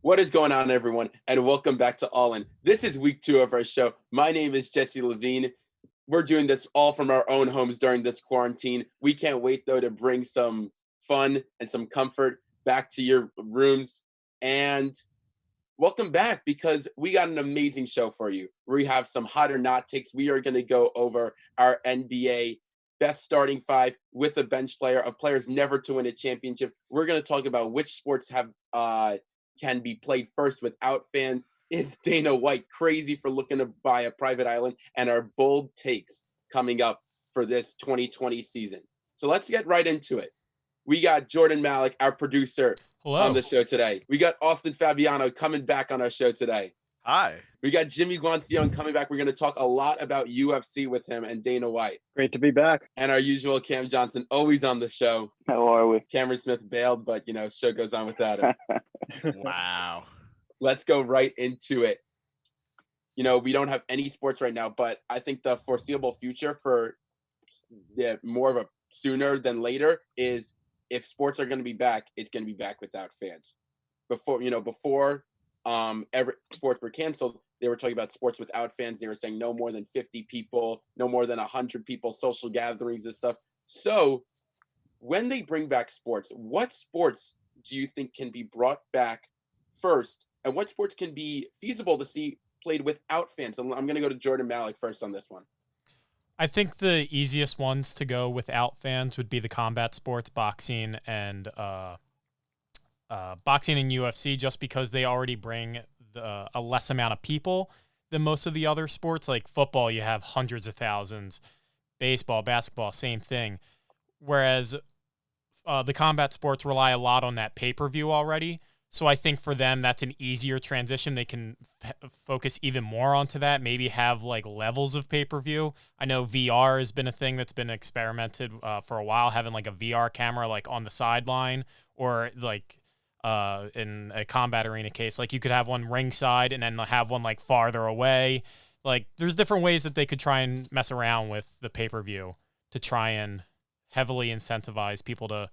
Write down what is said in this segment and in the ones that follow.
What is going on, everyone? And welcome back to All In. This is week 2 of our show. My name is Jesse Levine. We're doing this all from our own homes during this quarantine. We can't wait, though, to bring some fun and some comfort back to your rooms. And welcome back, because we got an amazing show for you. We have some hot or not takes. We are going to go over our NBA best starting five with a bench player of players never to win a championship. We're going to talk about which sports have can be played first without fans. Is Dana White crazy for looking to buy a private island? And our bold takes coming up for this 2020 season. So let's get right into it. We got Jordon Malick, our producer, on the show today. We got Austin Fabiano coming back on our show today. Hi. We got Jimmy Guancione coming back. We're going to talk a lot about UFC with him and Dana White. Great to be back. And our usual Cam Johnson, always on the show. How are we? Cameron Smith bailed, but, show goes on without him. Wow. Let's go right into it. We don't have any sports right now, but I think the foreseeable future for more of a sooner than later is if sports are going to be back, it's going to be back without fans. Before every sports were canceled, they were talking about sports without fans. They were saying no more than 50 people, no more than 100 people, social gatherings and stuff. So when they bring back sports, what sports do you think can be brought back first? And what sports can be feasible to see played without fans? I'm going to go to Jordon Malick first on this one. I think the easiest ones to go without fans would be the combat sports, boxing and UFC, just because they already bring a less amount of people than most of the other sports. Like football, you have hundreds of thousands. Baseball, basketball, same thing. Whereas the combat sports rely a lot on that pay-per-view already. So I think for them, that's an easier transition. They can focus even more onto that, maybe have like levels of pay-per-view. I know VR has been a thing that's been experimented for a while, having like a VR camera like on the sideline, or like in a combat arena case, like you could have one ringside and then have one like farther away. Like there's different ways that they could try and mess around with the pay-per-view to try and heavily incentivize people to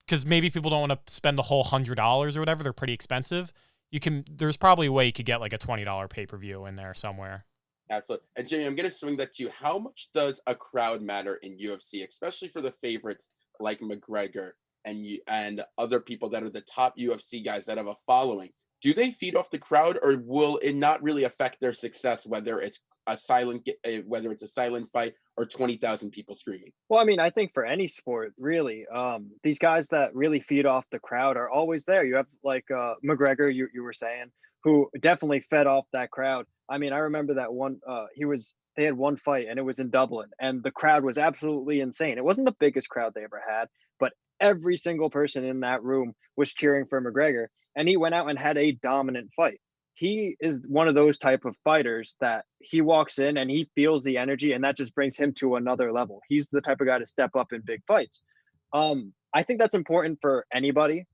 because maybe people don't want to spend the whole $100 or whatever. They're pretty expensive. There's probably a way you could get like a $20 pay-per-view in there somewhere. Absolutely. And Jimmy, I'm going to swing that to you. How much does a crowd matter in UFC, especially for the favorites like McGregor and other people that are the top UFC guys that have a following? Do they feed off the crowd, or will it not really affect their success, whether it's a silent fight or 20,000 people screaming? Well, I mean, I think for any sport, really, these guys that really feed off the crowd are always there. You have like McGregor, you were saying, who definitely fed off that crowd. I mean, I remember that one. They had one fight, and it was in Dublin, and the crowd was absolutely insane. It wasn't the biggest crowd they ever had, but every single person in that room was cheering for McGregor, and he went out and had a dominant fight. He is one of those type of fighters that he walks in and he feels the energy, and that just brings him to another level. He's the type of guy to step up in big fights. I think that's important for anybody,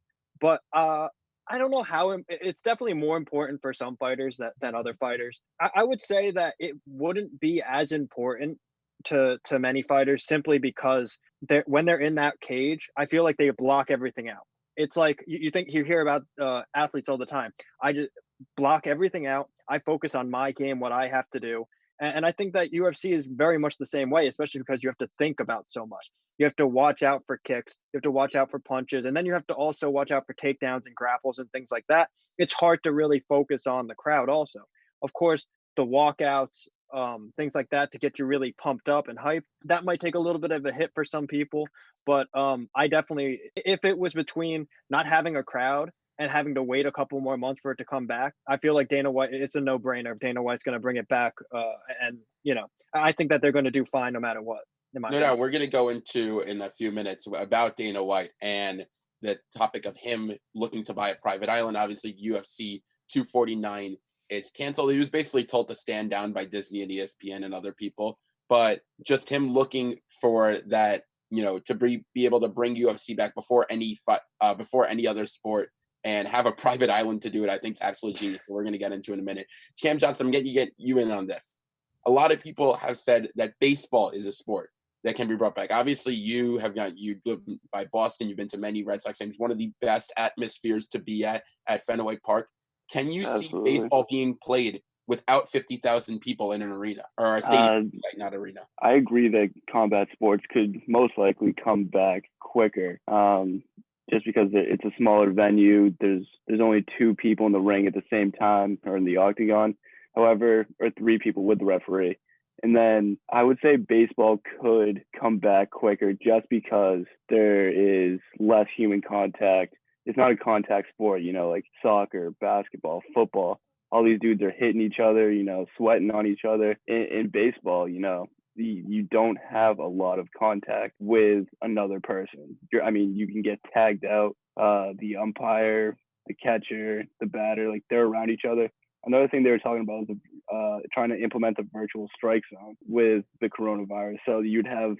but I don't know how it's definitely more important for some fighters than other fighters. I would say that it wouldn't be as important to many fighters, simply because when they're in that cage, I feel like they block everything out. It's like you hear about athletes all the time. I just block everything out. I focus on my game, what I have to do. And I think that UFC is very much the same way, especially because you have to think about so much. You have to watch out for kicks. You have to watch out for punches. And then you have to also watch out for takedowns and grapples and things like that. It's hard to really focus on the crowd also. Of course, the walkouts, things like that to get you really pumped up and hyped, that might take a little bit of a hit for some people. But I definitely, if it was between not having a crowd and having to wait a couple more months for it to come back, I feel like Dana White, it's a no-brainer. Dana White's going to bring it back. And I think that they're going to do fine no matter what. No, we're going to go into in a few minutes about Dana White and the topic of him looking to buy a private island. Obviously, UFC 249 is canceled. He was basically told to stand down by Disney and ESPN and other people. But just him looking for that, to be able to bring UFC back before any other sport and have a private island to do it, I think is absolutely genius. We're going to get into in a minute. Cam Johnson, I'm getting you in on this. A lot of people have said that baseball is a sport. that can be brought back? Obviously, you live by Boston. You've been to many Red Sox games. One of the best atmospheres to be at Fenway Park. Can you see baseball being played without 50,000 people in an arena or a stadium, not arena? I agree that combat sports could most likely come back quicker. Just because it's a smaller venue, there's only 2 people in the ring at the same time or in the octagon. However, or 3 people with the referee. And then I would say baseball could come back quicker just because there is less human contact. It's not a contact sport, like soccer, basketball, football. All these dudes are hitting each other, sweating on each other. In baseball, you don't have a lot of contact with another person. You can get tagged out. The umpire, the catcher, the batter, like they're around each other. Another thing they were talking about was trying to implement the virtual strike zone with the coronavirus. So you'd have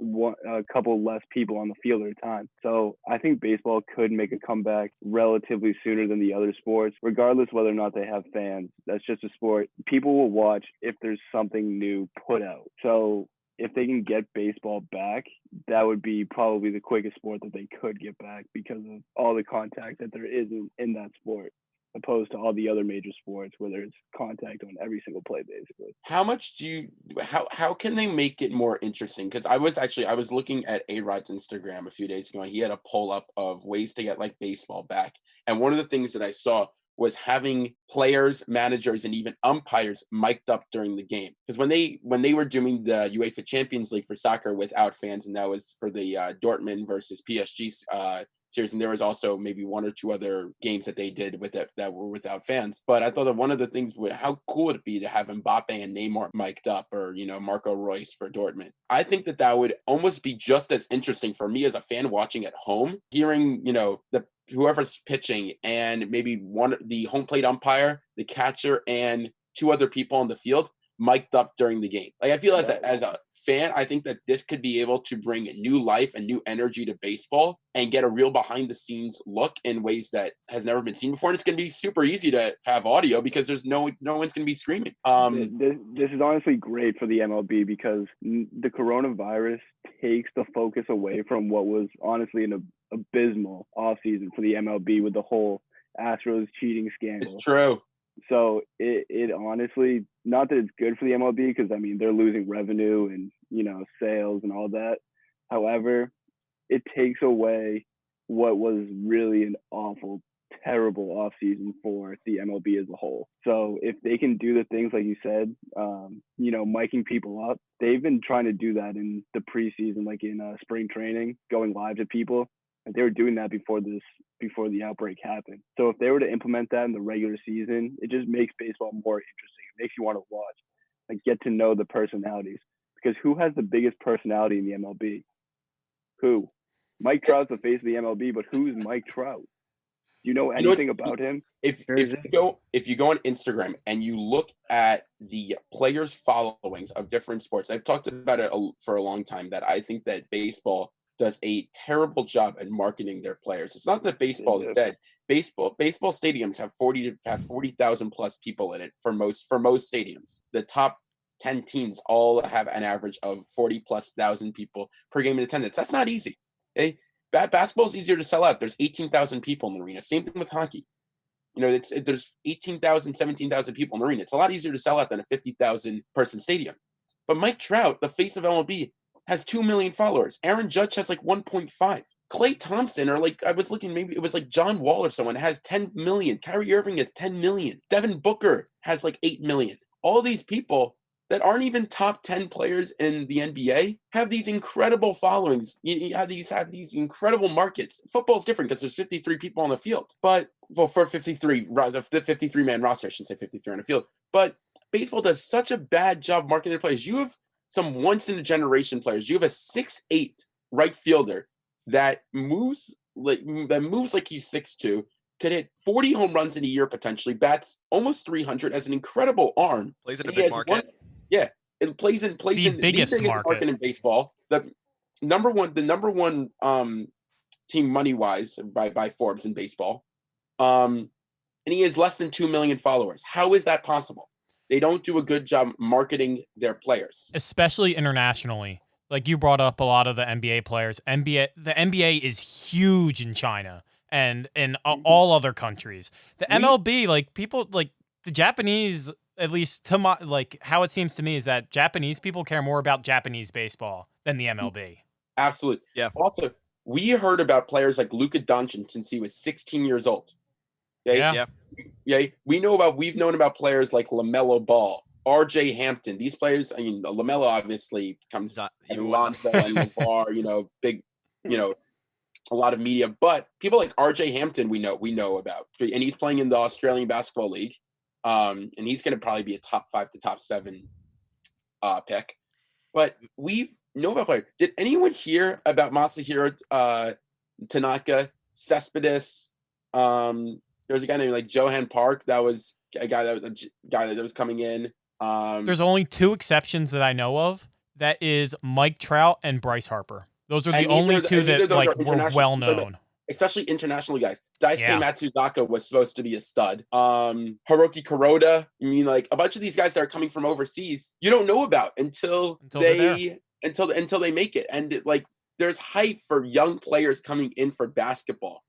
a couple less people on the field at a time. So I think baseball could make a comeback relatively sooner than the other sports, regardless whether or not they have fans. That's just a sport. People will watch if there's something new put out. So if they can get baseball back, that would be probably the quickest sport that they could get back because of all the contact that there is in that sport, opposed to all the other major sports where there's contact on every single play, basically. How can they make it more interesting? Because I was looking at A-Rod's Instagram a few days ago, and he had a poll up of ways to get like baseball back. And one of the things that I saw was having players, managers, and even umpires mic'd up during the game. Because when they were doing the UEFA Champions League for soccer without fans, and that was for the Dortmund versus PSG series, and there was also maybe 1 or 2 other games that they did with it that were without fans. But I thought that one of the things how cool would it be to have Mbappe and Neymar mic'd up, or Marco Reus for Dortmund. I think that would almost be just as interesting for me as a fan watching at home, hearing whoever's pitching and maybe the home plate umpire, the catcher, and 2 other people on the field mic'd up during the game. Like I feel as a fan, I think that this could be able to bring new life and new energy to baseball and get a real behind the scenes look in ways that has never been seen before. And it's going to be super easy to have audio because there's no one's going to be screaming. This is honestly great for the MLB because the coronavirus takes the focus away from what was honestly an abysmal offseason for the MLB with the whole Astros cheating scandal. It's true. So it honestly, not that it's good for the MLB because they're losing revenue and sales and all that. However, it takes away what was really an awful, terrible offseason for the MLB as a whole. So if they can do the things like you said, miking people up, they've been trying to do that in the preseason, like in spring training, going live to people. And they were doing that before the outbreak happened. So if they were to implement that in the regular season, it just makes baseball more interesting. It makes you want to watch, like get to know the personalities. Because who has the biggest personality in the MLB? Who? Mike Trout's the face of the MLB, but who's Mike Trout? Do you know anything about him? If you go on Instagram and you look at the players' followings of different sports, I've talked about it for a long time that I think that baseball does a terrible job at marketing their players. It's not that baseball is dead. Baseball stadiums have 40,000 plus people in it for most stadiums. The top 10 teams all have an average of 40 plus thousand people per game in attendance. That's not easy. Okay? Basketball is easier to sell out. There's 18,000 people in the arena. Same thing with hockey. There's 18,000, 17,000 people in the arena. It's a lot easier to sell out than a 50,000 person stadium. But Mike Trout, the face of MLB, has 2 million followers. Aaron Judge has like 1.5. Clay Thompson, or like I was looking, maybe it was like John Wall or someone, has 10 million. Kyrie Irving has 10 million. Devin Booker has like 8 million. All these people that aren't even top 10 players in the NBA have these incredible followings. You have these incredible markets. Football's different because there's 53 people on the field. But for 53, the 53-man roster, I shouldn't say 53 on the field. But baseball does such a bad job marketing their players. You have some once-in-a-generation players. You have a 6'8" right fielder that moves like he's 6'2", could hit 40 home runs in a year potentially, bats almost 300, has an incredible arm. Plays in a big market. It plays in the biggest market in baseball. The number one team money-wise by Forbes in baseball. And he has less than 2 million followers. How is that possible? They don't do a good job marketing their players. Especially internationally. Like you brought up a lot of the NBA players. The NBA is huge in China and in all other countries. The MLB, like people, like the Japanese, at least to my, like how it seems to me is that Japanese people care more about Japanese baseball than the MLB. Absolutely. Yeah. Also, we heard about players like Luka Doncic since he was 16 years old. Okay? Yeah. Yeah. We've known about players like LaMelo Ball, RJ Hampton. These players, I mean, LaMelo obviously comes and Lonzo and LeVar, big, a lot of media, but people like RJ Hampton, we know about, and he's playing in the Australian Basketball League. And he's going to probably be a top 5 to top 7 pick. But we know about players. Did anyone hear about Masahiro Tanaka, Cespedes? There was a guy named like Johan Park. That was a guy that was coming in. There's only 2 exceptions that I know of. That is Mike Trout and Bryce Harper. Those are the only 2 that like were well known. Especially international guys. Daisuke Matsuzaka was supposed to be a stud. Hiroki Kuroda. I mean, like a bunch of these guys that are coming from overseas, you don't know about until they make it. And like there's hype for young players coming in for basketball.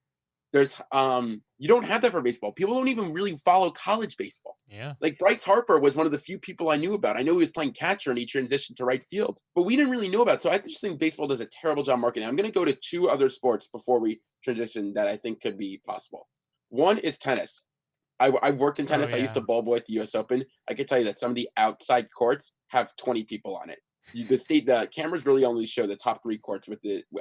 There's you don't have that for baseball. People don't even really follow college baseball. Yeah. Like Bryce Harper was one of the few people I knew about. I know he was playing catcher and he transitioned to right field, but we didn't really know about it. So I just think baseball does a terrible job marketing. I'm going to go to 2 other sports before we transition that I think could be possible. One is tennis. I've worked in tennis. I used to ball boy at the US Open. I can tell you that some of the outside courts have 20 people on it. The cameras really only show the top 3 courts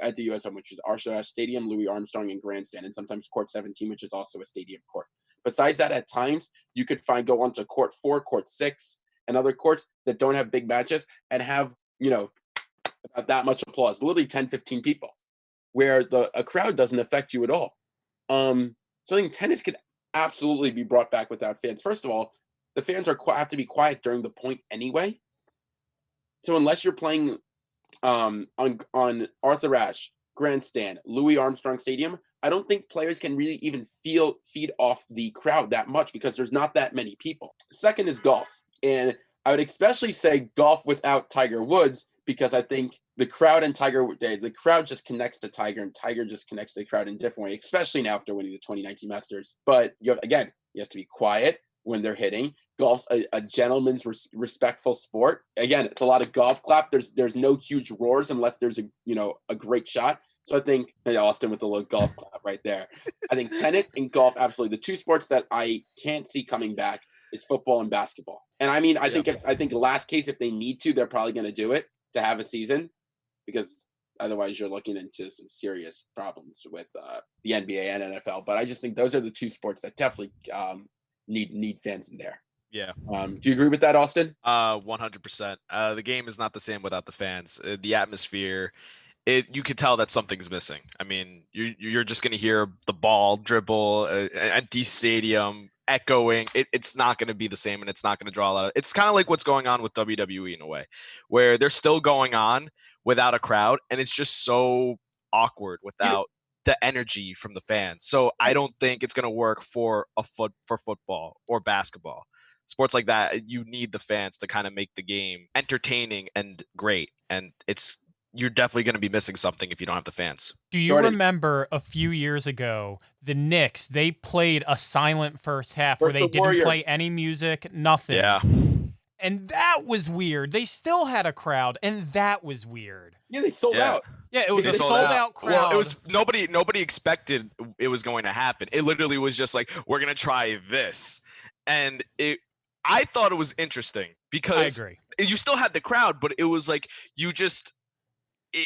at the US Open, which is Arthur Ashe Stadium, Louis Armstrong, and Grandstand, and sometimes Court 17, which is also a stadium court. Besides that, at times you could go onto Court 4, Court 6, and other courts that don't have big matches and have about that much applause, literally 10, 15 people, where a crowd doesn't affect you at all. So I think tennis could absolutely be brought back without fans. First of all, the fans have to be quiet during the point anyway. So unless you're playing on Arthur Ashe, Grandstand, Louis Armstrong Stadium, I don't think players can really even feed off the crowd that much because there's not that many people. Second is golf. And I would especially say golf without Tiger Woods because I think the crowd and the crowd just connects to Tiger and Tiger just connects to the crowd in a different way, especially now after winning the 2019 Masters. But he has to be quiet when they're hitting. Golf's a gentleman's respectful sport. Again, it's a lot of golf clap. There's no huge roars unless there's a great shot. So I think Austin with the little golf clap right there. I think tennis and golf, absolutely. The 2 sports that I can't see coming back is football and basketball. And I mean, I think last case, if they need to, they're probably going to do it to have a season because otherwise you're looking into some serious problems with the NBA and NFL. But I just think those are the 2 sports that definitely need fans in there. Yeah. Do you agree with that, Austin? 100%. The game is not the same without the fans. The atmosphere, you could tell that something's missing. I mean, you're just going to hear the ball dribble, empty stadium, echoing. It's not going to be the same, and it's not going to draw a lot of. It's kind of like what's going on with WWE in a way, where they're still going on without a crowd, and it's just so awkward without the energy from the fans. So I don't think it's going to work for football or basketball. Sports like that, you need the fans to kind of make the game entertaining and great. And you're definitely going to be missing something if you don't have the fans. Do you remember a few years ago, the Knicks, they played a silent first half where they didn't play any music, nothing. Yeah. And that was weird. They still had a crowd, and that was weird. Yeah, they sold out. Yeah, it was a sold out crowd. Well, it was nobody expected it was going to happen. It literally was just like, we're going to try this. And I thought it was interesting because I agree. You still had the crowd, but it was like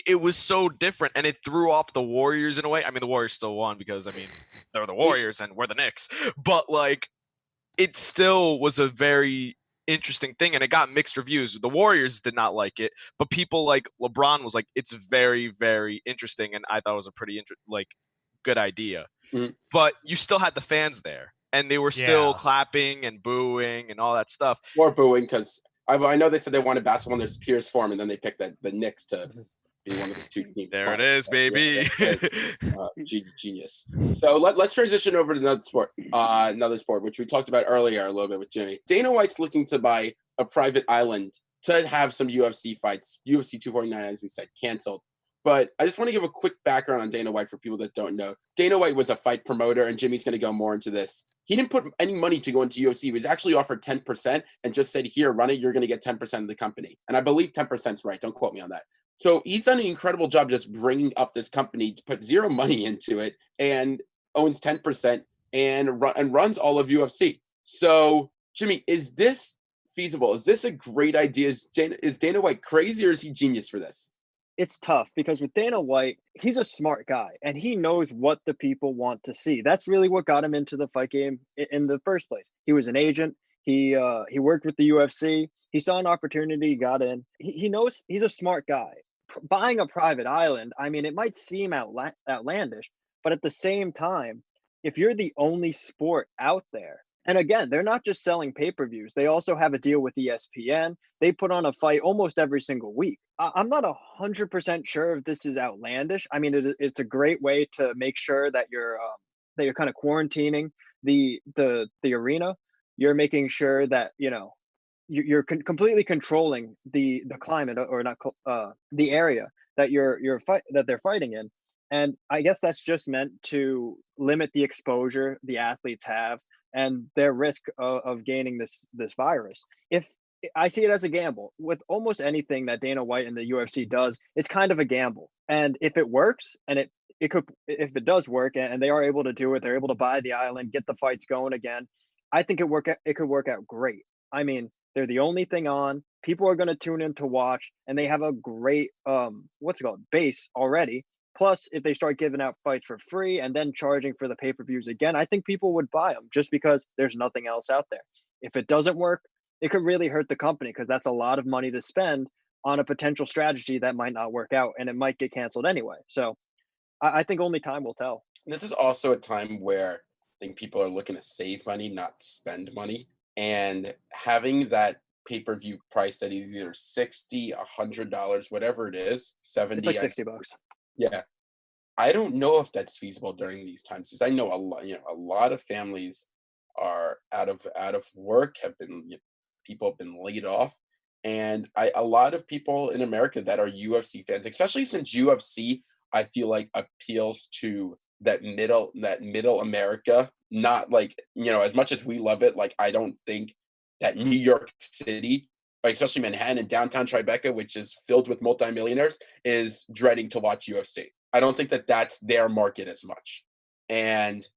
it was so different, and it threw off the Warriors in a way. I mean, the Warriors still won because, I mean, they're the Warriors and we're the Knicks. But, like, it still was a very interesting thing, and it got mixed reviews. The Warriors did not like it, but people like LeBron was like, it's very, very interesting, and I thought it was a pretty good idea. Mm-hmm. But you still had the fans there, and they were still clapping and booing and all that stuff. More booing because I know they said they wanted basketball in their purest form, and then they picked the Knicks to be one of the 2 teams. There it is, baby. Genius. So let's transition over to another sport, which we talked about earlier a little bit with Jimmy. Dana White's looking to buy a private island to have some UFC fights. UFC 249, as we said, canceled. But I just want to give a quick background on Dana White for people that don't know. Dana White was a fight promoter, and Jimmy's going to go more into this. He didn't put any money to go into UFC. He was actually offered 10% and just said, here, run it. You're going to get 10% of the company. And I believe 10% is right. Don't quote me on that. So he's done an incredible job just bringing up this company, to put zero money into it, and owns 10% and runs all of UFC. So, Jimmy, is this feasible? Is this a great idea? Is Dana White crazy, or is he genius for this? It's tough because with Dana White, he's a smart guy and he knows what the people want to see. That's really what got him into the fight game in the first place. He was an agent. He worked with the UFC. He saw an opportunity, got in. He knows he's a smart guy. Buying a private island, I mean, it might seem outlandish, but at the same time, if you're the only sport out there, and again, they're not just selling pay-per-views. They also have a deal with ESPN. They put on a fight almost every single week. I'm not 100% sure if this is outlandish. I mean, it's a great way to make sure that you're kind of quarantining the arena. You're making sure that you're completely controlling the climate, or not the area that that they're fighting in. And I guess that's just meant to limit the exposure the athletes have and their risk of gaining this virus. If I see it as a gamble with almost anything that Dana White and the UFC does, it's kind of a gamble. And if it works, and if it does work, and they are able to do it, they're able to buy the island, get the fights going again. I think it could work out great. I mean, they're the only thing on. People are going to tune in to watch, and they have a great base already. Plus, if they start giving out fights for free and then charging for the pay-per-views again, I think people would buy them just because there's nothing else out there. If it doesn't work, it could really hurt the company because that's a lot of money to spend on a potential strategy that might not work out, and it might get canceled anyway. So I think only time will tell. This is also a time where I think people are looking to save money, not spend money. And having that pay-per-view price that is either $60, $100, whatever it is, $70. It's like $60. Yeah. I don't know if that's feasible during these times, because I know a lot of families are out of work, people have been laid off. And a lot of people in America that are UFC fans, especially since UFC, I feel like appeals to that middle America, not like, as much as we love it, like I don't think that New York City, like especially Manhattan and downtown Tribeca, which is filled with multimillionaires, is dreading to watch UFC. I don't think that that's their market as much. And,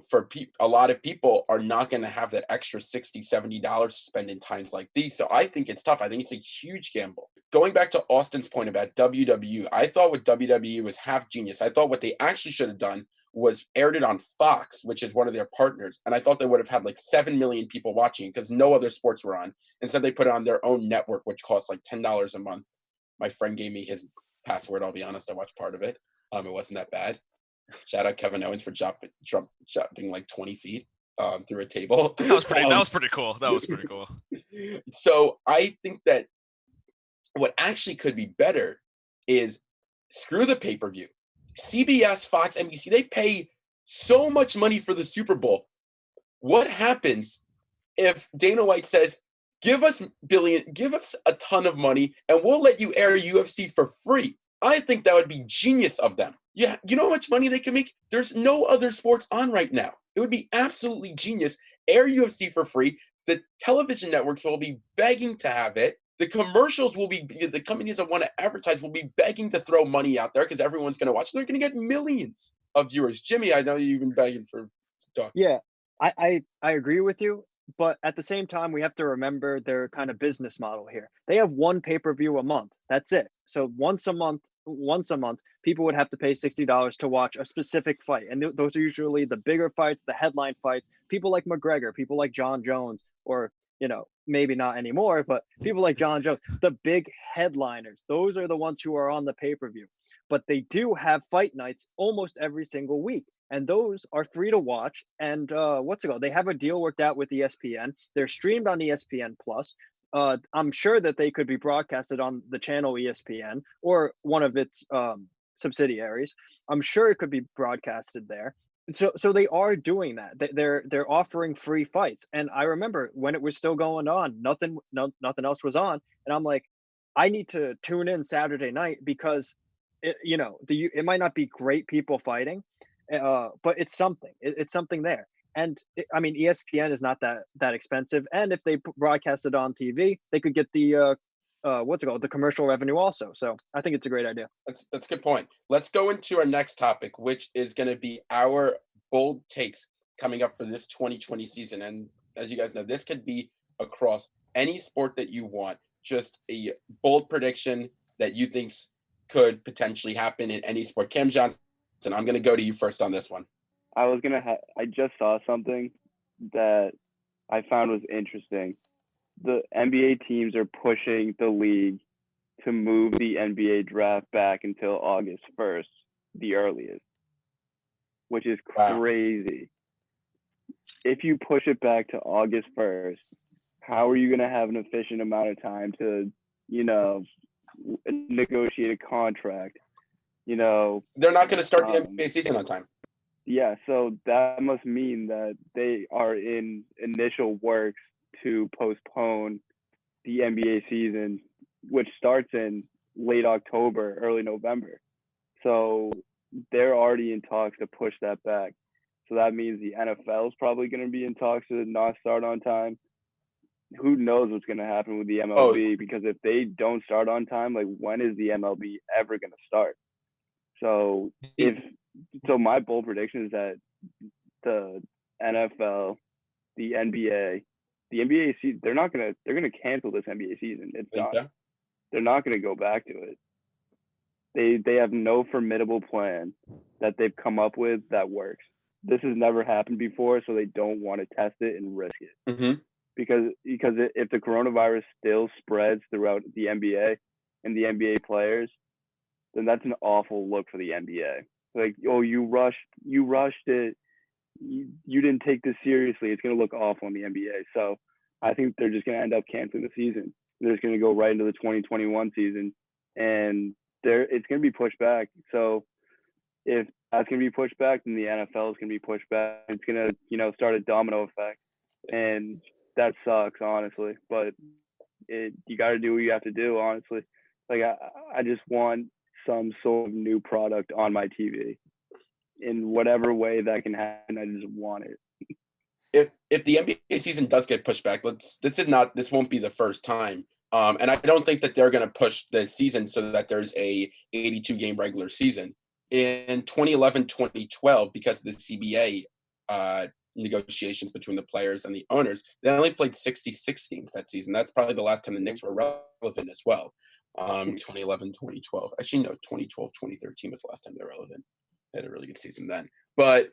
for a lot of people are not going to have that extra $60, $70 to spend in times like these. So I think it's tough. I think it's a huge gamble. Going back to Austin's point about WWE, I thought what WWE was half genius. I thought what they actually should have done was aired it on Fox, which is one of their partners. And I thought they would have had like 7 million people watching because no other sports were on. Instead, they put it on their own network, which costs like $10 a month. My friend gave me his password. I'll be honest, I watched part of it. It wasn't that bad. Shout out Kevin Owens for jumping like 20 feet through a table. That was pretty cool. That was pretty cool. So I think that what actually could be better is screw the pay-per-view. CBS, Fox, NBC, they pay so much money for the Super Bowl. What happens if Dana White says, give us a ton of money and we'll let you air UFC for free? I think that would be genius of them. Yeah, you know how much money they can make? There's no other sports on right now. It would be absolutely genius. Air UFC for free. The television networks will be begging to have it. The commercials the companies that want to advertise will be begging to throw money out there because everyone's going to watch. They're going to get millions of viewers. Jimmy, I know you've been begging for talk. Yeah, I agree with you. But at the same time, we have to remember their kind of business model here. They have one pay-per-view a month. That's it. So once a month, people would have to pay $60 to watch a specific fight. And those are usually the bigger fights, the headline fights, people like McGregor, people like John Jones, or, maybe not anymore, but people like John Jones, the big headliners. Those are the ones who are on the pay-per-view. But they do have fight nights almost every single week. And those are free to watch. And they have a deal worked out with ESPN. They're streamed on ESPN Plus. I'm sure that they could be broadcasted on the channel ESPN or one of its subsidiaries. I'm sure it could be broadcasted there. So they are doing that. They're offering free fights. And I remember when it was still going on, nothing else was on, and I'm like, I need to tune in Saturday night because it might not be great people fighting, but it's something. It's something there. And I mean, ESPN is not that expensive, and if they broadcast it on TV, they could get the what's it called, the commercial revenue also. So I think it's a great idea. That's a good point. Let's go into our next topic, which is going to be our bold takes coming up for this 2020 season. And as you guys know, this could be across any sport that you want. Just a bold prediction that you think could potentially happen in any sport. Cam Johnson, I'm going to go to you first on this one. I just saw something that I found was interesting. The NBA teams are pushing the league to move the NBA draft back until August 1st, the earliest, which is crazy. Wow. If you push it back to August 1st, how are you going to have an efficient amount of time to, negotiate a contract? They're not going to start the NBA season on time. Yeah, so that must mean that they are in initial works to postpone the NBA season, which starts in late October, early November. So they're already in talks to push that back. So that means the NFL is probably going to be in talks to not start on time. Who knows what's going to happen with the MLB? Because if they don't start on time, like, when is the MLB ever going to start? So my bold prediction is that the NFL, the NBA season, they're going to cancel this NBA season. It's done. Yeah. They're not going to go back to it. They have no formidable plan that they've come up with that works. This has never happened before, so they don't want to test it and risk it. Mm-hmm. Because if the coronavirus still spreads throughout the NBA and the NBA players, then that's an awful look for the NBA. Like, oh, you rushed it. You didn't take this seriously. It's going to look awful in the NBA. So I think they're just going to end up canceling the season. They're just going to go right into the 2021 season, and it's going to be pushed back. So if that's going to be pushed back, then the NFL is going to be pushed back. It's going to, start a domino effect, and that sucks, honestly. But you got to do what you have to do, honestly. Like, I just want some sort of new product on my TV in whatever way that can happen. I just want it. If the NBA season does get pushed back, this won't be the first time. And I don't think that they're going to push the season so that there's a 82 game regular season. In 2011, 2012, because of the CBA negotiations between the players and the owners, they only played 66 games that season. That's probably the last time the Knicks were relevant as well. 2011, 2012. Actually, no, 2012, 2013 was the last time they were relevant. They had a really good season then. But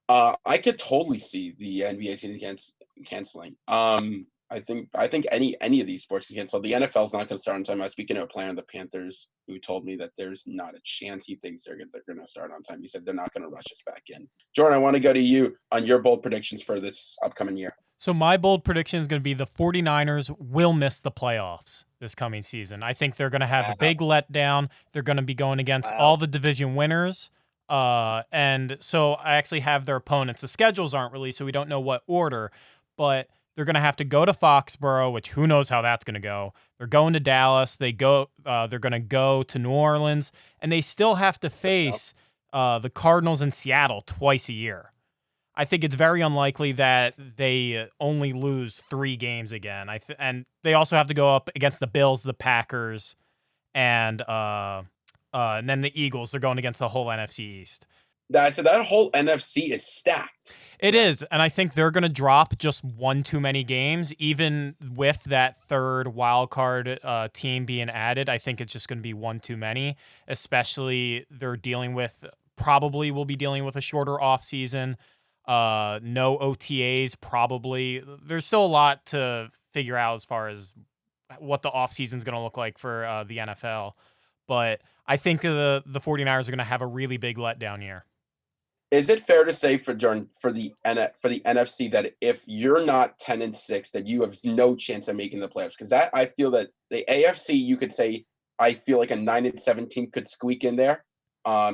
I could totally see the NBA season canceling. I think any of these sports can cancel. The NFL's not going to start on time. I was speaking to a player on the Panthers who told me that there's not a chance he thinks they're going to start on time. He said they're not going to rush us back in. Jordan, I want to go to you on your bold predictions for this upcoming year. So my bold prediction is going to be the 49ers will miss the playoffs this coming season. I think they're going to have a big letdown. They're going to be going against all the division winners. And so I actually have their opponents. The schedules aren't released, so we don't know what order, but they're going to have to go to Foxborough, which who knows how that's going to go. They're going to Dallas. They're going to go to New Orleans, and they still have to face the Cardinals in Seattle twice a year. I think it's very unlikely that they only lose 3 games again. And they also have to go up against the Bills, the Packers, and then the Eagles. They're going against the whole NFC East. So that whole NFC is stacked. It is, and I think they're going to drop just one too many games, even with that third wild card team being added. I think it's just going to be one too many, especially they're probably will be dealing with a shorter offseason. No OTAs, probably. There's still a lot to figure out as far as what the offseason is going to look like for the NFL. But I think the 49ers are going to have a really big letdown year. Is it fair to say for the NFC that if you're not 10-6, that you have no chance of making the playoffs? Because I feel that the AFC, you could say, I feel like a 9-7 team could squeak in there.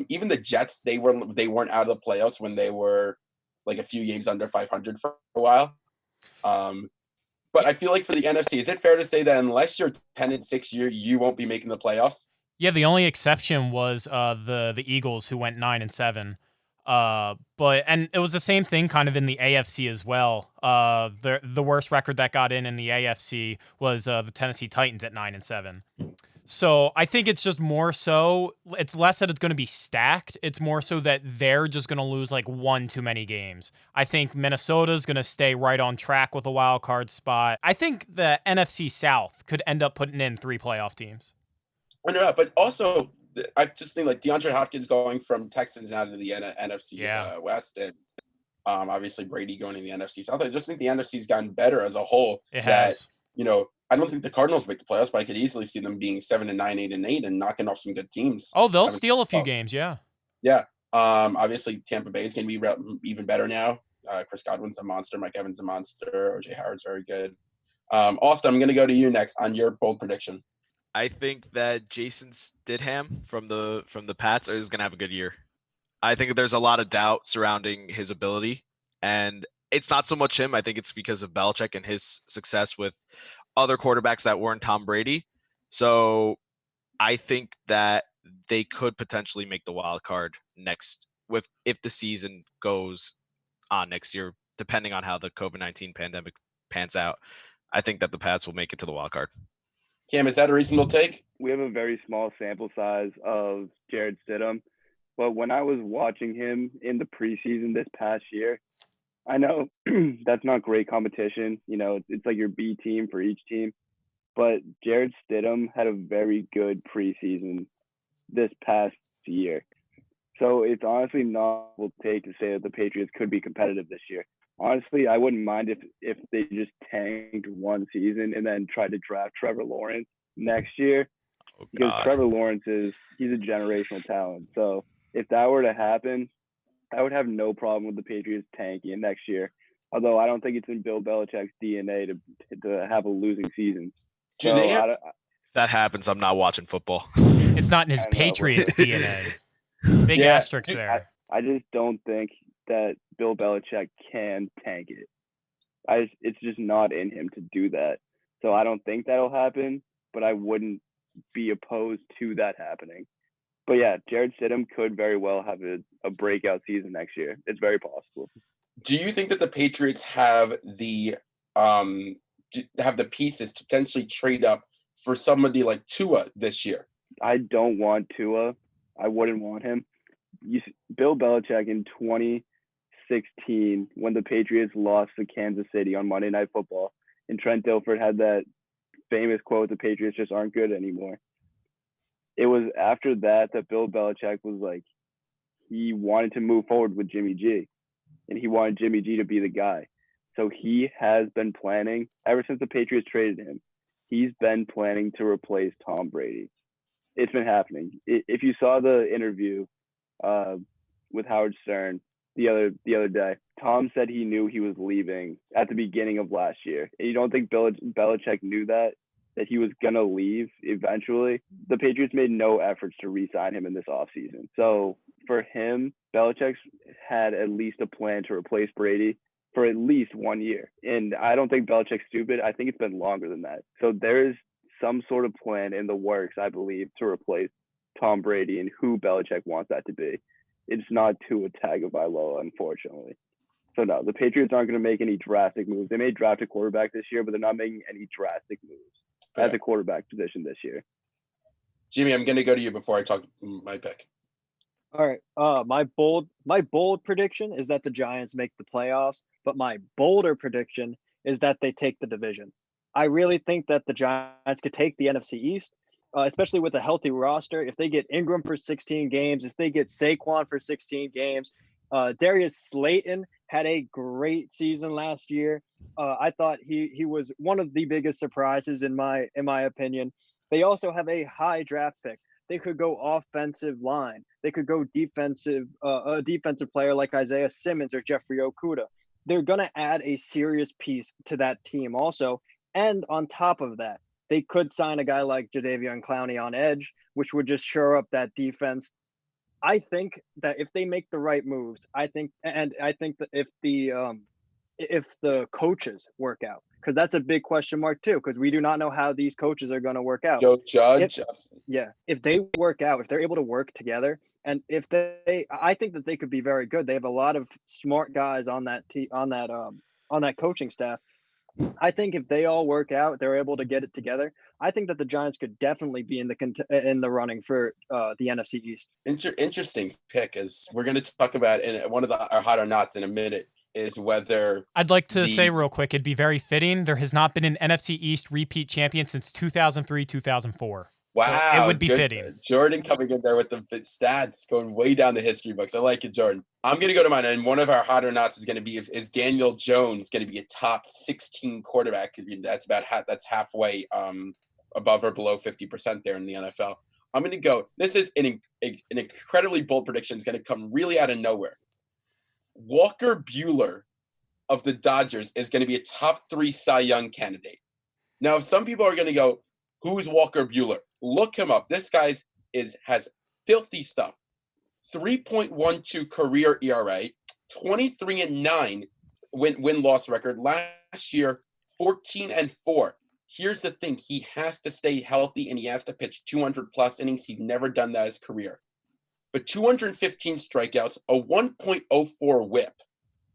Even the Jets, they weren't out of the playoffs when they were like a few games under 500 for a while. But I feel like for the NFC, is it fair to say that unless you're 10-6, you won't be making the playoffs? Yeah, the only exception was the Eagles, who went 9-7. And it was the same thing kind of in the AFC as well. The worst record that got in the AFC was the Tennessee Titans at 9-7. So I think it's just more so, it's less that it's going to be stacked. It's more so that they're just going to lose like one too many games. I think Minnesota's going to stay right on track with a wild card spot. I think the NFC South could end up putting in 3 playoff teams. I know, but also I just think like DeAndre Hopkins going from Texans out of the NFC West, and obviously Brady going in the NFC South. I just think the NFC's gotten better as a whole. It has. I don't think the Cardinals make the playoffs, but I could easily see them being 7-9, 8-8, and knocking off some good teams. Oh, they'll steal a few games, yeah. Yeah. Obviously Tampa Bay is going to be even better now. Chris Godwin's a monster. Mike Evans a monster. OJ Howard's very good. Austin, I'm going to go to you next on your bold prediction. I think that Jason Stidham from the Pats is going to have a good year. I think there's a lot of doubt surrounding his ability, and it's not so much him. I think it's because of Belichick and his success with other quarterbacks that weren't Tom Brady. So I think that they could potentially make the wild card if the season goes on next year, depending on how the COVID-19 pandemic pans out. I think that the Pats will make it to the wild card. Cam, is that a reasonable take? We have a very small sample size of Jared Stidham, but when I was watching him in the preseason this past year, I know that's not great competition. It's like your B team for each team. But Jared Stidham had a very good preseason this past year. So it's honestly not a take to say that the Patriots could be competitive this year. Honestly, I wouldn't mind if they just tanked one season and then tried to draft Trevor Lawrence next year. Because Trevor Lawrence he's a generational talent. So if that were to happen, I would have no problem with the Patriots tanking next year. Although I don't think it's in Bill Belichick's DNA to have a losing season. If that happens, I'm not watching football. It's not in his Patriots DNA. Big asterisks there. I just don't think that Bill Belichick can tank it. It's just not in him to do that. So I don't think that'll happen, but I wouldn't be opposed to that happening. But yeah, Jared Stidham could very well have a breakout season next year. It's very possible. Do you think that the Patriots have the pieces to potentially trade up for somebody like Tua this year? I don't want Tua. I wouldn't want him. Bill Belichick in 2016, when the Patriots lost to Kansas City on Monday Night Football, and Trent Dilfer had that famous quote, "The Patriots just aren't good anymore." It was after that Bill Belichick was like, he wanted to move forward with Jimmy G, and he wanted Jimmy G to be the guy. So he has been planning, ever since the Patriots traded him, he's been planning to replace Tom Brady. It's been happening. If you saw the interview with Howard Stern the other day, Tom said he knew he was leaving at the beginning of last year. And you don't think Belichick knew that he was going to leave eventually? The Patriots made no efforts to re-sign him in this offseason. So for him, Belichick's had at least a plan to replace Brady for at least 1 year. And I don't think Belichick's stupid. I think it's been longer than that. So there's some sort of plan in the works, I believe, to replace Tom Brady and who Belichick wants that to be. It's not Tua Tagovailoa, unfortunately. So no, the Patriots aren't going to make any drastic moves. They may draft a quarterback this year, but they're not making any drastic moves at the quarterback position this year. Jimmy, I'm going to go to you before I talk my pick. All right. My bold prediction is that the Giants make the playoffs, but my bolder prediction is that they take the division. I really think that the Giants could take the NFC East, especially with a healthy roster. If they get Ingram for 16 games, if they get Saquon for 16 games, Darius Slayton had a great season last year. I thought he was one of the biggest surprises in my opinion. They also have a high draft pick. They could go offensive line. They could go defensive, a defensive player like Isaiah Simmons or Jeffrey Okudah. They're going to add a serious piece to that team also. And on top of that, they could sign a guy like Jadeveon Clowney on edge, which would just shore up that defense. I think that if they make the right moves, I think that if the coaches work out, because that's a big question mark too, because we do not know how these coaches are going to work out. Joe Judge. If they work out, if they're able to work together, and I think that they could be very good. They have a lot of smart guys on that coaching staff. I think if they all work out, they're able to get it together. I think that the Giants could definitely be in the running for the NFC East. Interesting pick, as we're going to talk about in one of our hot or nots in a minute, is whether I'd like to say real quick, it'd be very fitting. There has not been an NFC East repeat champion since 2003, 2004. Wow, so it would be fitting. Jordan coming in there with the stats, going way down the history books. I like it, Jordan. I'm going to go to mine, and one of our hot or nots is going to be is Daniel Jones going to be a top 16 quarterback? That's halfway above or below 50% there in the NFL. I'm going to go. This is an incredibly bold prediction. It's going to come really out of nowhere. Walker Buehler of the Dodgers is going to be a top 3 Cy Young candidate. Now, some people are going to go, who's Walker Buehler? Look him up. This guy has filthy stuff. 3.12 career ERA, 23-9 win-loss record. Last year, 14-4. Here's the thing. He has to stay healthy, and he has to pitch 200-plus innings. He's never done that in his career. But 215 strikeouts, a 1.04 whip.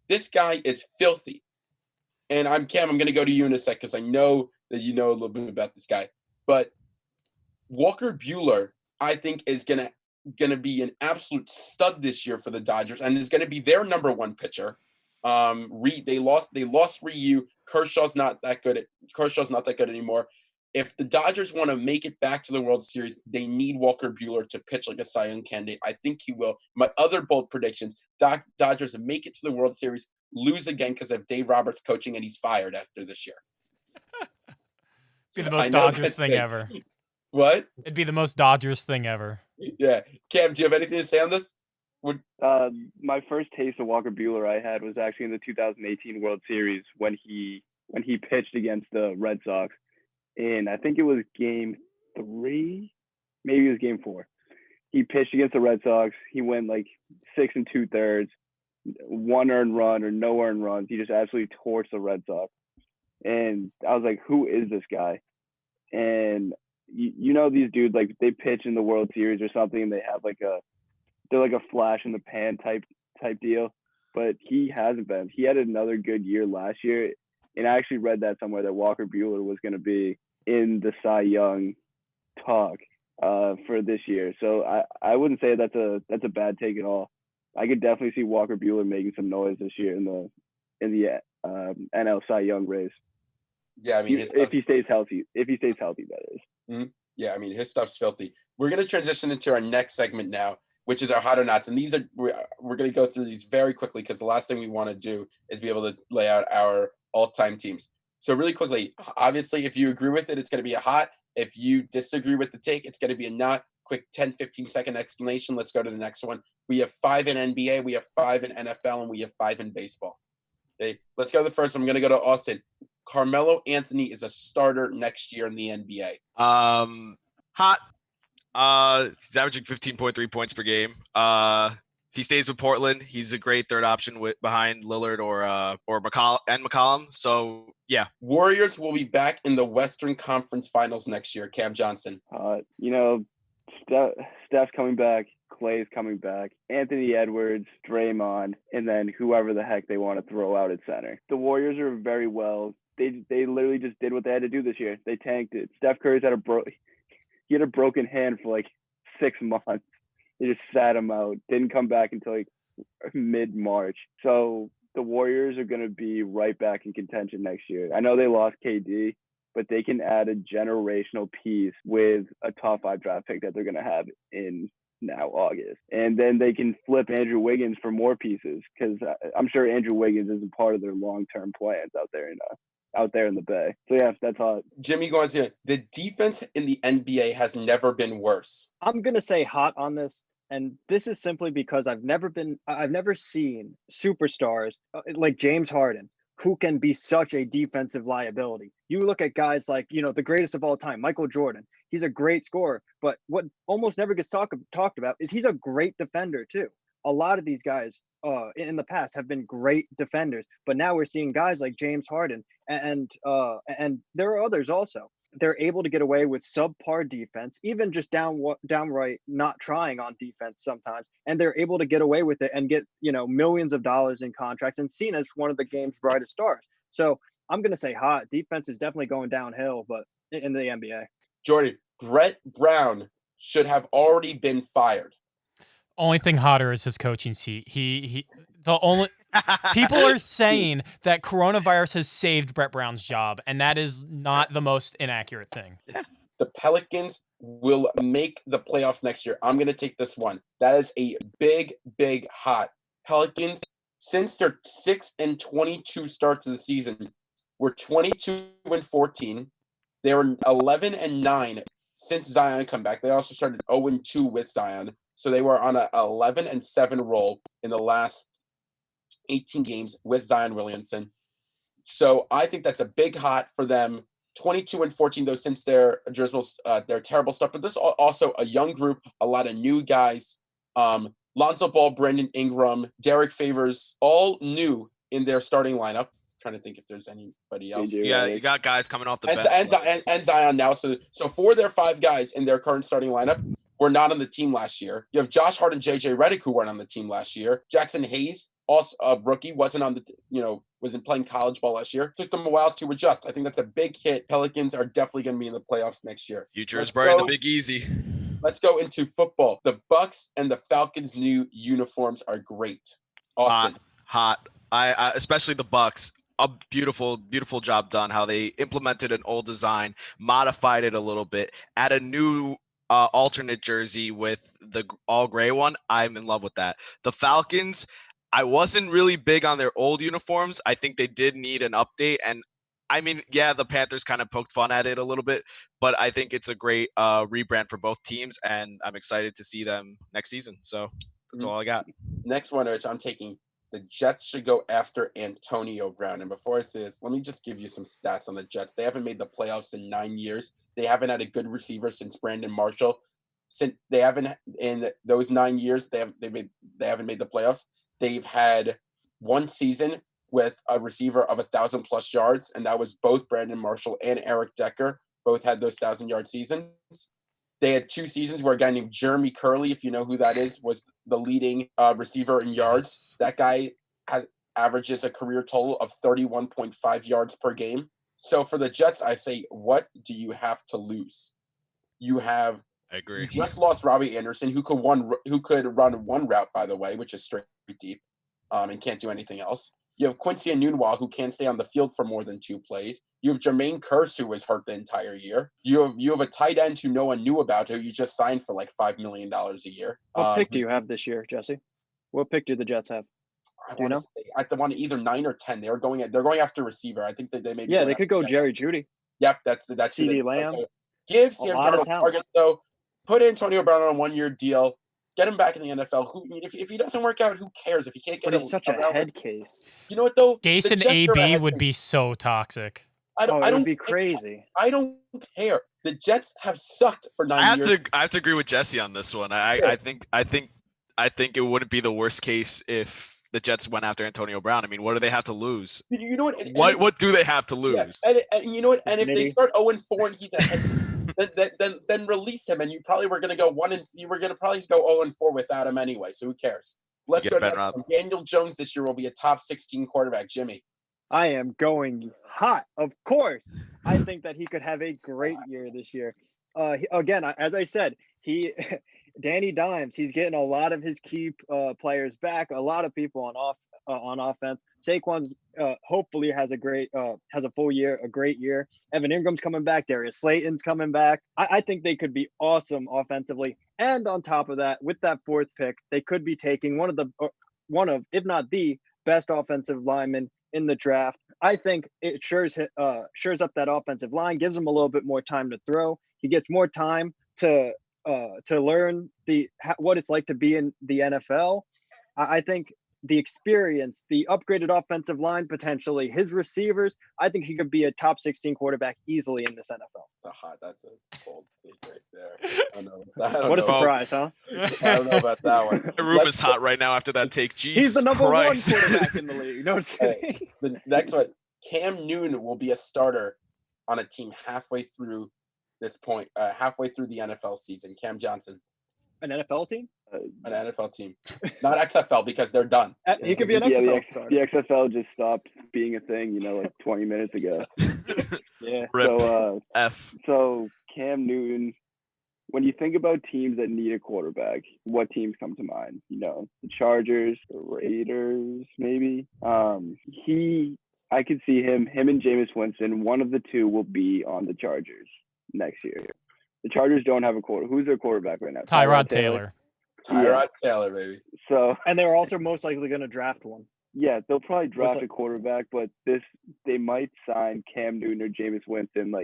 This guy is filthy. And Cam, I'm going to go to you in a sec because I know that you know a little bit about this guy. But Walker Buehler, I think, is going to be an absolute stud this year for the Dodgers, and is going to be their number 1 pitcher. They lost Ryu. Kershaw's not that good anymore. If the Dodgers want to make it back to the World Series, they need Walker Buehler to pitch like a Cy Young candidate. I think he will. My other bold predictions: Dodgers make it to the World Series, lose again because of Dave Roberts coaching, and he's fired after this year. Be the most Dodgers thing ever. What? It'd be the most Dodgers thing ever. Yeah. Cam, do you have anything to say on this? My first taste of Walker Buehler I had was actually in the 2018 World Series when he pitched against the Red Sox. And I think it was game 3, maybe it was game 4. He pitched against the Red Sox. He went like 6 2/3, 1 earned run or no earned runs. He just absolutely torched the Red Sox. And I was like, who is this guy? And you know these dudes, like, they pitch in the World Series or something, and they have they're like a flash in the pan type deal. But he hasn't been. He had another good year last year. And I actually read that somewhere that Walker Buehler was going to be in the Cy Young talk for this year. So I wouldn't say that's a bad take at all. I could definitely see Walker Buehler making some noise this year in the NL Cy Young race. Yeah, I mean, if he stays healthy, that is. Mm-hmm. Yeah, I mean, his stuff's filthy. We're going to transition into our next segment now, which is our hot or nots. And we're going to go through these very quickly because the last thing we want to do is be able to lay out our all-time teams. So really quickly, obviously, if you agree with it, it's going to be a hot. If you disagree with the take, it's going to be a not. Quick 10, 15-second explanation. Let's go to the next one. We have 5 in NBA, we have 5 in NFL, and we have 5 in baseball. Okay, let's go to the first one. I'm going to go to Austin. Carmelo Anthony is a starter next year in the NBA. Hot. He's averaging 15.3 points per game. If he stays with Portland, he's a great third option behind Lillard or McCollum. So yeah, Warriors will be back in the Western Conference Finals next year. Cam Johnson. Steph's coming back. Clay's coming back. Anthony Edwards, Draymond, and then whoever the heck they want to throw out at center. The Warriors are very well. They literally just did what they had to do this year. They tanked it. Steph Curry's had a broken hand for like 6 months. They just sat him out. Didn't come back until like mid-March. So the Warriors are going to be right back in contention next year. I know they lost KD, but they can add a generational piece with a top 5 draft pick that they're going to have in now August. And then they can flip Andrew Wiggins for more pieces because I'm sure Andrew Wiggins isn't part of their long-term plans out there in the Bay. So yeah, that's hot. Jimmy Guancione, the defense in the NBA has never been worse. I'm going to say hot on this. And this is simply because I've never seen superstars like James Harden, who can be such a defensive liability. You look at guys like, the greatest of all time, Michael Jordan. He's a great scorer, but what almost never gets talked about is he's a great defender too. A lot of these guys in the past have been great defenders, but now we're seeing guys like James Harden and there are others also. They're able to get away with subpar defense, even just downright not trying on defense sometimes, and they're able to get away with it and get millions of dollars in contracts and seen as one of the game's brightest stars. So I'm gonna say hot defense is definitely going downhill, but in the NBA. Jordan, Brett Brown should have already been fired. Only thing hotter is his coaching seat. The only people are saying that coronavirus has saved Brett Brown's job, and that is not the most inaccurate thing. The Pelicans will make the playoffs next year. I'm going to take this one. That is a big, big hot. Pelicans, since their 6-22 starts of the season, were 22-14. They were 11-9 since Zion come back. They also started 0-2 with Zion. So they were on a 11-7 roll in the last 18 games with Zion Williamson. So I think that's a big hot for them. 22-14 though, since their terrible stuff. But this is also a young group, a lot of new guys. Lonzo Ball, Brandon Ingram, Derek Favors, all new in their starting lineup. I'm trying to think if there's anybody else. Yeah, you got guys coming off the bench. And Zion now. So for their 5 guys in their current starting lineup, were not on the team last year. You have Josh Hart and JJ Redick, who weren't on the team last year. Jackson Hayes, also a rookie, wasn't playing college ball last year. Took them a while to adjust. I think that's a big hit. Pelicans are definitely going to be in the playoffs next year. Future is bright in the Big Easy. Let's go into football. The Bucs and the Falcons' new uniforms are great. Austin. Hot. I especially the Bucs. A beautiful, beautiful job done. How they implemented an old design, modified it a little bit, add a new alternate jersey with the all gray one. I'm in love with that. The Falcons, I wasn't really big on their old uniforms. I think they did need an update. And I mean, yeah, the Panthers kind of poked fun at it a little bit, but I think it's a great rebrand for both teams. And I'm excited to see them next season. So that's all I got. Next one, which I'm taking, the Jets should go after Antonio Brown. And before I say this, let me just give you some stats on the Jets. They haven't made the playoffs in 9 years. They haven't had a good receiver since Brandon Marshall. Since they haven't in those 9 years, they haven't made the playoffs. They've had one season with a receiver of 1,000+ yards, and that was both Brandon Marshall and Eric Decker. Both had those 1,000-yard seasons. They had 2 seasons where a guy named Jeremy Curley, if you know who that is, was the leading receiver in yards. That guy averages a career total of 31.5 yards per game. So for the Jets, I say, what do you have to lose? I agree. You just lost Robbie Anderson, who could run one route, by the way, which is straight deep, and can't do anything else. You have Quincy Enunwa, who can't stay on the field for more than 2 plays. You have Jermaine Kearse, who was hurt the entire year. You have a tight end who no one knew about, who you just signed for like $5 million a year. What pick do you have this year, Jesse? What pick do the Jets have? I want either 9 or 10. They're going after receiver. I think that they may. Yeah, they could go Jerry Jeudy. Yep, that's CeeDee Lamb. Give Sam Darnold targets though. Put Antonio Brown on a 1-year deal. Get him back in the NFL. If he doesn't work out, who cares? If he can't get, but he's such a head case. You know what though? Gase and AB would be so toxic. I don't be crazy. I don't care. The Jets have sucked for 9 years. I have to agree with Jesse on this one. I think it wouldn't be the worst case if the Jets went after Antonio Brown. I mean, what do they have to lose? You know what? What do they have to lose? Yeah. And you know what? And if they start 0-4 and he's ahead, then release him. And you probably were going to go 1 you were going to probably go 0-4 without him anyway. So who cares? Let's go to Daniel Jones this year will be a top 16 quarterback. Jimmy. I am going hot, of course. I think that he could have a great year this year. Again, as I said, Danny Dimes, he's getting a lot of his key players back. A lot of people on offense. Saquon's hopefully has a full year, a great year. Evan Ingram's coming back. Darius Slayton's coming back. I think they could be awesome offensively. And on top of that, with that 4th pick, they could be taking one of, if not the best offensive linemen in the draft. I think it shores up that offensive line, gives him a little bit more time to throw. He gets more time to learn what it's like to be in the NFL. I think the experience, the upgraded offensive line potentially, his receivers, I think he could be a top 16 quarterback easily in this NFL. That's a bold take right there. I don't What a know. surprise, huh? I don't know about that one. The room is hot right now after that take. Jesus He's the number Christ. one quarterback in the league. No, just kidding. The next one, Cam Newton will be a starter on a team halfway through this point, halfway through the NFL season. Cam Johnson. An NFL team? An NFL team. Not XFL because they're done. He could be an Yeah, XFL starter. the XFL just stopped being a thing, like 20 minutes ago. Yeah. So, F. so Cam Newton, when you think about teams that need a quarterback, what teams come to mind? The Chargers, the Raiders, maybe. I could see him and Jameis Winston, one of the two will be on the Chargers next year. The Chargers don't have a quarterback. Who's their quarterback right now? Tyrod Taylor. Tyrod Taylor, baby. So, and they're also most likely going to draft one. Yeah, they'll probably draft a quarterback, but they might sign Cam Newton or Jameis Winston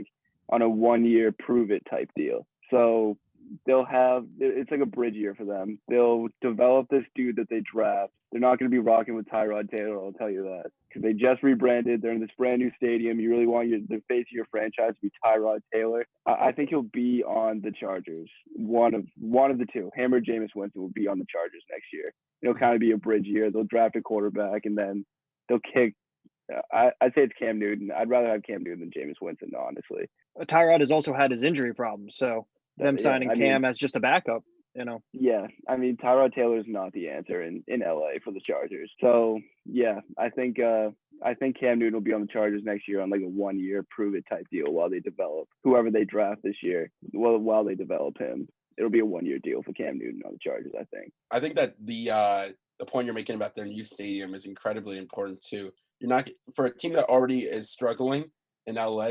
on a 1-year prove it type deal. So it's like a bridge year for them. They'll develop this dude that they draft. They're not going to be rocking with Tyrod Taylor, I'll tell you that, because they just rebranded. They're in this brand new stadium. You really want the face of your franchise to be Tyrod Taylor. I think he'll be on the Chargers. One of the two. Him or Jameis Winston will be on the Chargers next year. It'll kind of be a bridge year. They'll draft a quarterback and then they'll kick. I'd say it's Cam Newton. I'd rather have Cam Newton than Jameis Winston, honestly. Tyrod has also had his injury problems, so them signing Cam as just a backup, Yeah, Tyrod Taylor is not the answer in LA for the Chargers. So yeah, I think Cam Newton will be on the Chargers next year on a 1-year prove it type deal while they develop whoever they draft this year. While they develop him, it'll be a 1-year deal for Cam Newton on the Chargers. I think that the point you're making about their new stadium is incredibly important too. You're not, for a team that already is struggling in LA,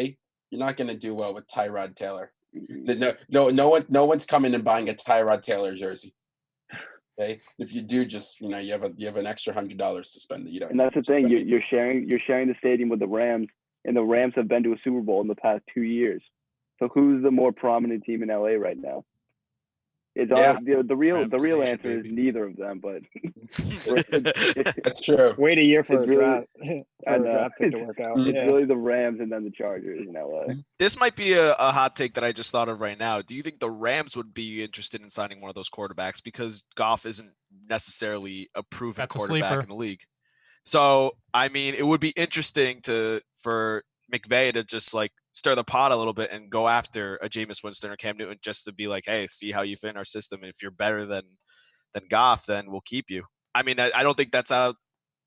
you're not going to do well with Tyrod Taylor. No one's coming and buying a Tyrod Taylor jersey. Okay, if you do, just you have an extra $100 to spend. You don't. And that's the thing. You're sharing the stadium with the Rams, and the Rams have been to a Super Bowl in the past 2 years. So who's the more prominent team in LA right now? It's the real answer is neither of them, but that's true. Wait a year for a really, draft for a draft pick to work out. It's really the Rams and then the Chargers in LA. This might be a hot take that I just thought of right now. Do you think the Rams would be interested in signing one of those quarterbacks because Goff isn't necessarily a proven quarterback in the league? So it would be interesting for McVay to just stir the pot a little bit and go after a Jameis Winston or Cam Newton just to be hey, see how you fit in our system. And if you're better than Goff, then we'll keep you. I don't think that's out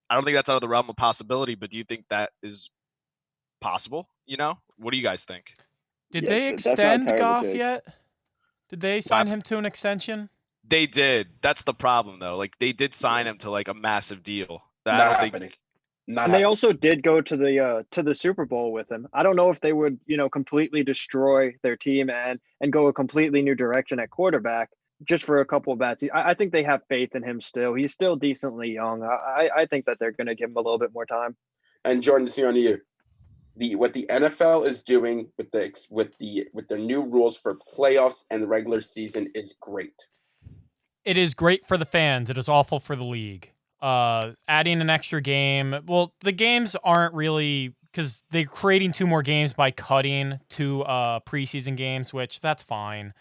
of the realm of possibility, but do you think that is possible? What do you guys think? Did they extend Goff yet? Did they sign him to an extension? They did. That's the problem though. They did sign him to a massive deal. Not happening. And they also did go to the Super Bowl with him. I don't know if they would, completely destroy their team and go a completely new direction at quarterback just for a couple of bats. I think they have faith in him still. He's still decently young. I think that they're going to give him a little bit more time. And Jordan, to see on you, what the NFL is doing with their new rules for playoffs and the regular season is great. It is great for the fans. It is awful for the league. Adding an extra game. Well, the games aren't really because they're creating 2 more games by cutting 2 preseason games, which that's fine.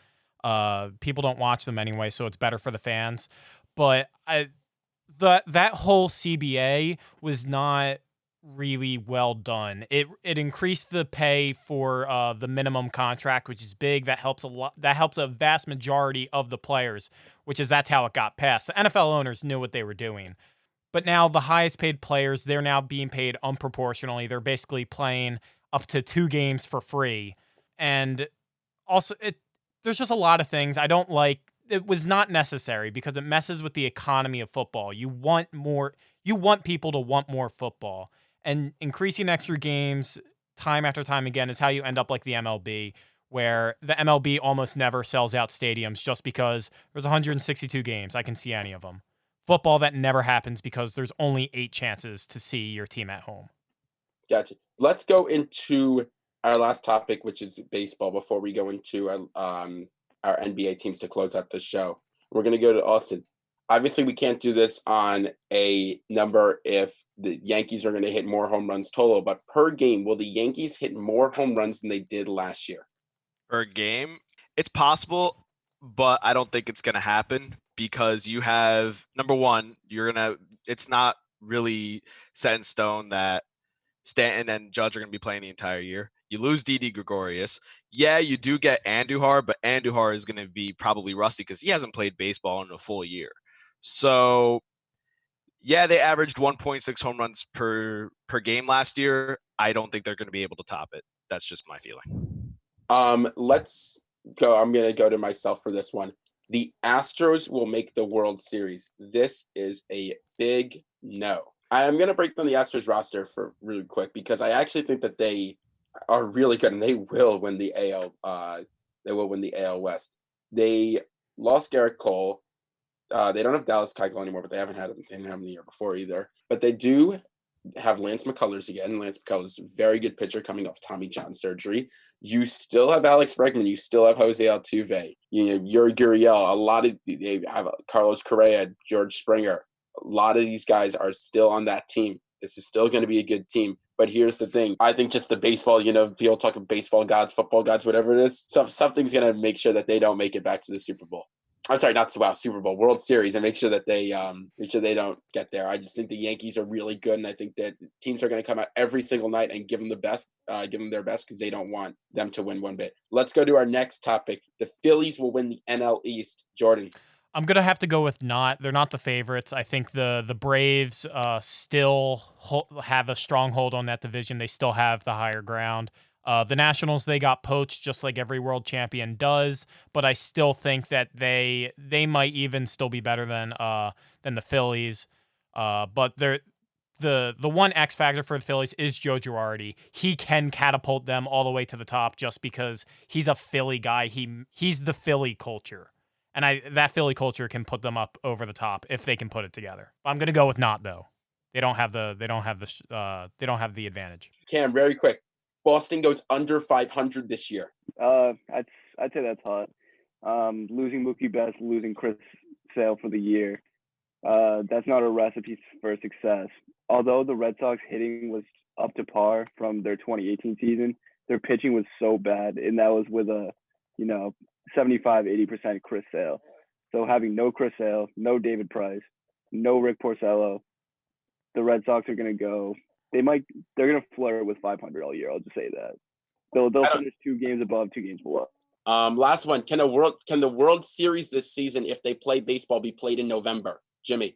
People don't watch them anyway, so it's better for the fans. But that whole CBA was not really well done. It increased the pay for the minimum contract, which is big. That helps a lot. That helps a vast majority of the players, that's how it got passed. The NFL owners knew what they were doing. But now the highest paid players, they're now being paid unproportionally. They're basically playing up to 2 games for free. And also, there's just a lot of things I don't like. It was not necessary because it messes with the economy of football. You want people to want more football. And increasing extra games time after time again is how you end up like the MLB, where the MLB almost never sells out stadiums just because there's 162 games. I can see any of them. Football, that never happens because there's only 8 chances to see your team at home. Gotcha. Let's go into our last topic, which is baseball, before we go into our NBA teams to close out the show. We're going to go to Austin. Obviously, we can't do this on a number if the Yankees are going to hit more home runs total, but per game, will the Yankees hit more home runs than they did last year? Per game, it's possible, but I don't think it's going to happen because you have, number one, it's not really set in stone that Stanton and Judge are going to be playing the entire year. You lose Didi Gregorius. Yeah, you do get Andujar, but Andujar is going to be probably rusty because he hasn't played baseball in a full year. So, yeah, they averaged 1.6 home runs per game last year. I don't think they're going to be able to top it. That's just my feeling. Let's go. I'm going to go to myself for this one. The Astros will make the World Series. This is a big no. I'm going to break down the Astros roster for really quick because I actually think that they are really good and they will win the AL. They will win the AL West. They lost Garrett Cole. They don't have Dallas Keuchel anymore, but they haven't had him. They didn't have him the year before either. But they do have Lance McCullers again. Lance McCullers, a very good pitcher coming off Tommy John surgery. You still have Alex Bregman. You still have Jose Altuve. You know, Yuri Gurriel. They have Carlos Correa, George Springer. A lot of these guys are still on that team. This is still going to be a good team. But here's the thing. I think just the baseball, people talking baseball gods, football gods, whatever it is, something's going to make sure that they don't make it back to the Super Bowl. I'm sorry, Super Bowl, World Series, and make sure that they don't get there. I just think the Yankees are really good, and I think that teams are going to come out every single night and give them their best because they don't want them to win one bit. Let's go to our next topic. The Phillies will win the NL East. Jordan. I'm going to have to go with not. They're not the favorites. I think the Braves still have a stronghold on that division. They still have the higher ground. The Nationals, they got poached just like every world champion does, but I still think that they might even still be better than the Phillies. But the one X factor for the Phillies is Joe Girardi. He can catapult them all the way to the top just because he's a Philly guy. He's the Philly culture. And that Philly culture can put them up over the top if they can put it together. I'm going to go with not though. They don't have the advantage. Cam, very quick. Boston goes under 500 this year. I'd say that's hot. Losing Mookie Betts, losing Chris Sale for the year. That's not a recipe for success. Although the Red Sox hitting was up to par from their 2018 season, their pitching was so bad, and that was with a 75-80% Chris Sale. So having no Chris Sale, no David Price, no Rick Porcello, the Red Sox are going to go. They're going to flirt with 500 all year. I'll just say that. They'll finish 2 games above, 2 games below. Last one. Can the World Series this season, if they play baseball, be played in November? Jimmy.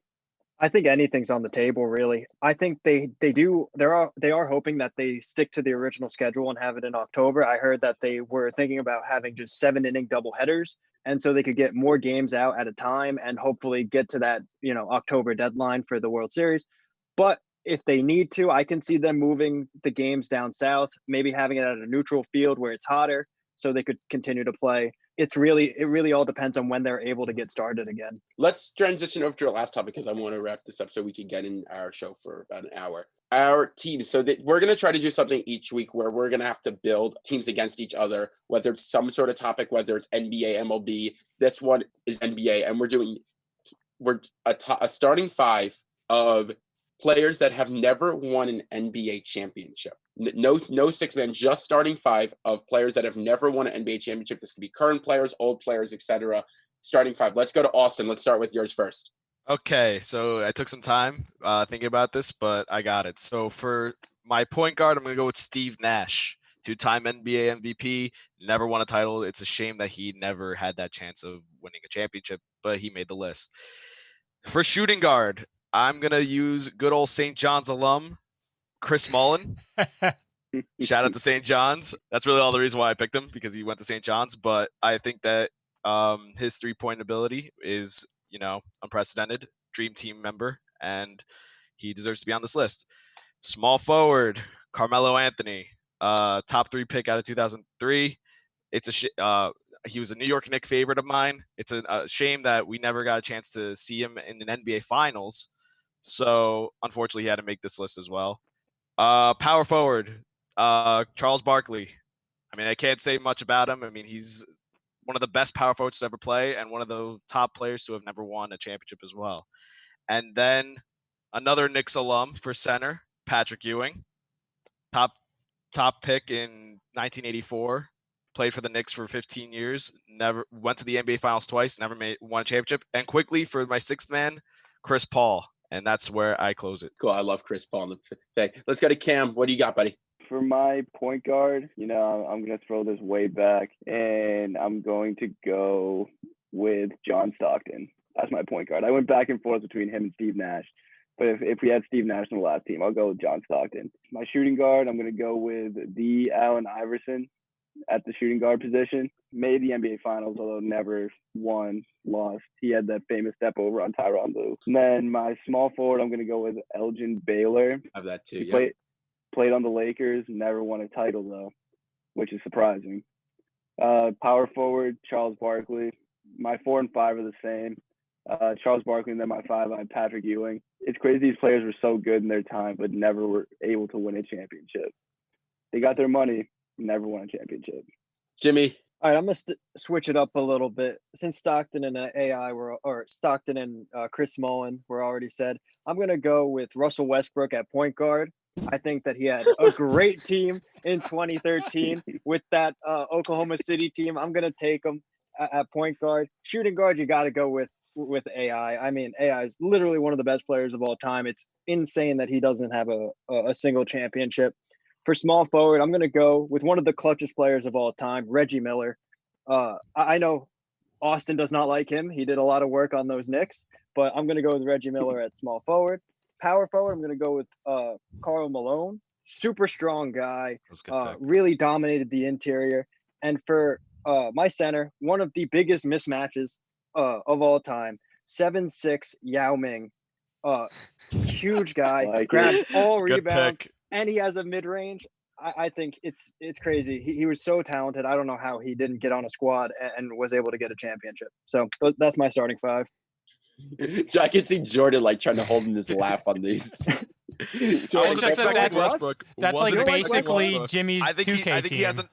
I think anything's on the table, really. I think they are hoping that they stick to the original schedule and have it in October. I heard that they were thinking about having just 7-inning doubleheaders, and so they could get more games out at a time and hopefully get to that October deadline for the World Series. But if they need to, I can see them moving the games down south, maybe having it at a neutral field where it's hotter, so they could continue to play. It really all depends on when they're able to get started again. Let's transition over to our last topic because I want to wrap this up so we can get in our show for about an hour. Our teams. So we're going to try to do something each week where we're going to have to build teams against each other, whether it's some sort of topic, whether it's NBA, MLB. This one is NBA, and we're a starting 5 of players that have never won an NBA championship. No 6-man, just starting 5 of players that have never won an NBA championship. This could be current players, old players, etc. Starting 5. Let's go to Austin. Let's start with yours first. Okay, so I took some time thinking about this, but I got it. So for my point guard, I'm going to go with Steve Nash, 2-time NBA MVP, never won a title. It's a shame that he never had that chance of winning a championship, but he made the list. For shooting guard, I'm going to use good old St. John's alum, Chris Mullin. Shout out to St. John's. That's really all the reason why I picked him, because he went to St. John's. But I think that his 3-point ability is, unprecedented. Dream team member, and he deserves to be on this list. Small forward, Carmelo Anthony, top 3 pick out of 2003. He was a New York Knicks favorite of mine. It's a shame that we never got a chance to see him in an NBA Finals. So unfortunately, he had to make this list as well. Power forward, Charles Barkley. I mean, I can't say much about him. I mean, he's one of the best power forwards to ever play, and one of the top players to have never won a championship as well. And then another Knicks alum for center, Patrick Ewing, top pick in 1984. Played for the Knicks for 15 years. Never went to the NBA Finals twice. Never won a championship. And quickly for my sixth man, Chris Paul. And that's where I close it. Cool. I love Chris Paul. Let's go to Cam. What do you got, buddy? For my point guard, I'm going to throw this way back, and I'm going to go with John Stockton as my point guard. I went back and forth between him and Steve Nash, but if we had Steve Nash on the last team, I'll go with John Stockton. My shooting guard, I'm going to go with the Allen Iverson at the shooting guard position. Made the NBA Finals, although never won, lost. He had that famous step over on Tyronn Lue. And then my small forward, I'm going to go with Elgin Baylor. I have that too, Played on the Lakers, never won a title though, which is surprising. Power forward, Charles Barkley. My 4 and 5 are the same. Charles Barkley, and then my 5, I have Patrick Ewing. It's crazy these players were so good in their time, but never were able to win a championship. They got their money, never won a championship. Jimmy. All right, I'm going to switch it up a little bit. Since Stockton and Stockton and Chris Mullin were already said, I'm going to go with Russell Westbrook at point guard. I think that he had a great team in 2013 with that Oklahoma City team. I'm going to take him at point guard. Shooting guard, you got to go with AI. I mean, AI is literally one of the best players of all time. It's insane that he doesn't have a single championship. For small forward, I'm going to go with one of the clutchest players of all time, Reggie Miller. I know Austin does not like him. He did a lot of work on those Knicks, but I'm going to go with Reggie Miller at small forward. Power forward, I'm going to go with Karl Malone. Super strong guy. Really dominated the interior. And for my center, one of the biggest mismatches of all time, 7'6" Yao Ming. Huge guy, grabs all rebounds, and he has a mid-range. I think it's crazy. He was so talented. I don't know how he didn't get on a squad and was able to get a championship. So that's my starting 5. I can see Jordan trying to hold in his laugh on these. That's like basically Jimmy's 2K team.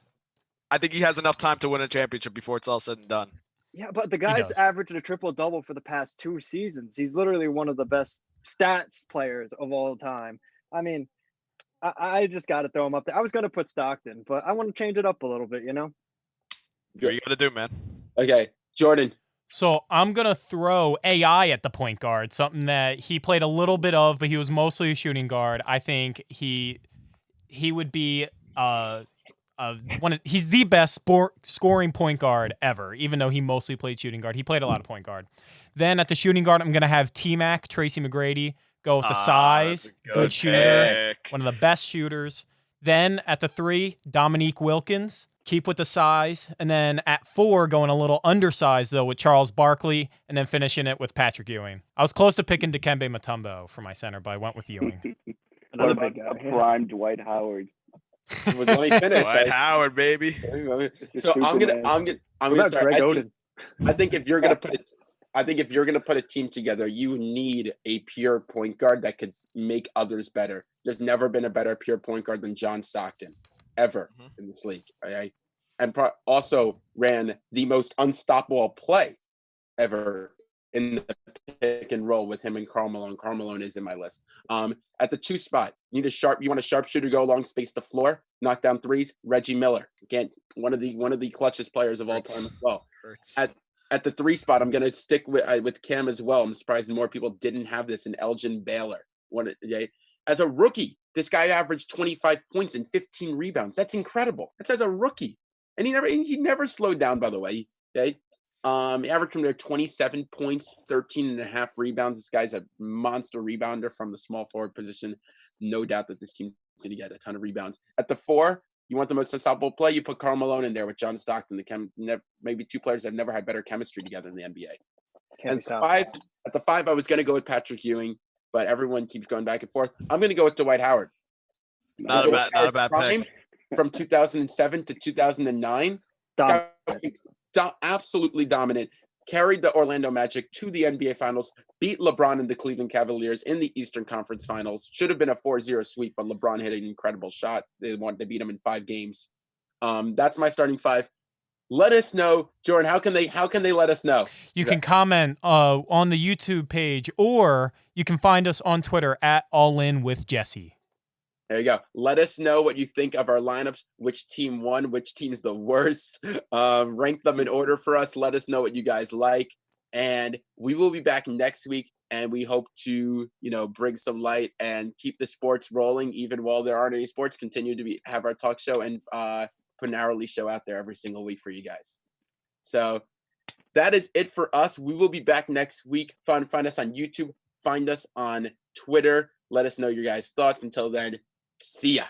I think he has enough time to win a championship before it's all said and done. Yeah, but the guy's averaged a triple-double for the past 2 seasons. He's literally one of the best stats players of all time. I mean, I just got to throw him up there. I was going to put Stockton, but I want to change it up a little bit, What you got to do, man? Okay, Jordan. So I'm going to throw AI at the point guard, something that he played a little bit of, but he was mostly a shooting guard. I think he would be he's the best scoring point guard ever, even though he mostly played shooting guard. He played a lot of point guard. Then at the shooting guard, I'm going to have T-Mac, Tracy McGrady, go with the size, good shooter, one of the best shooters. Then at the 3, Dominique Wilkins. Keep with the size. And then at 4, going a little undersized, though, with Charles Barkley, and then finishing it with Patrick Ewing. I was close to picking Dikembe Mutombo for my center, but I went with Ewing. Another big guy. Prime Dwight Howard. Let me finish. Dwight Howard, baby. So I'm gonna start. I think if you're gonna put a team together, you need a pure point guard that could make others better. There's never been a better pure point guard than John Stockton. Ever in this league. And also ran the most unstoppable play ever in the pick and roll with him and Karl Malone. Karl Malone is in my list. At the 2 spot, you want a sharpshooter, go along, space the floor, knock down threes. Reggie Miller, again, one of the clutchest players of all time as well. At the 3 spot, I'm gonna stick with Cam as well. I'm surprised more people didn't have this in Elgin Baylor. As a rookie, this guy averaged 25 points and 15 rebounds. That's incredible. That's as a rookie. And he never slowed down, by the way. Okay. He averaged from there 27 points, 13 and a half rebounds. This guy's a monster rebounder from the small forward position. No doubt that this team's going to get a ton of rebounds. At the 4, you want the most unstoppable play, you put Karl Malone in there with John Stockton. Maybe 2 players that have never had better chemistry together in the NBA. At the 5, I was going to go with Patrick Ewing, but everyone keeps going back and forth. I'm going to go with Dwight Howard. Not a bad pick. From 2007 to 2009, absolutely dominant. Carried the Orlando Magic to the NBA Finals, beat LeBron and the Cleveland Cavaliers in the Eastern Conference Finals. Should have been a 4-0 sweep, but LeBron hit an incredible shot. They beat him in 5 games. That's my starting 5. let us know. Jordan, how can they let us know? You can comment on the YouTube page, or you can find us on Twitter at All In with Jesse. There you go. Let us know what you think of our lineups, which team won, which team's the worst. Rank them in order for us. Let us know what you guys like. And we will be back next week, and we hope to, bring some light and keep the sports rolling, even while there aren't any sports. Continue to have our talk show and put an hourly show out there every single week for you guys. So that is it for us. We will be back next week. Find us on YouTube. Find us on Twitter. Let us know your guys' thoughts. Until then, see ya.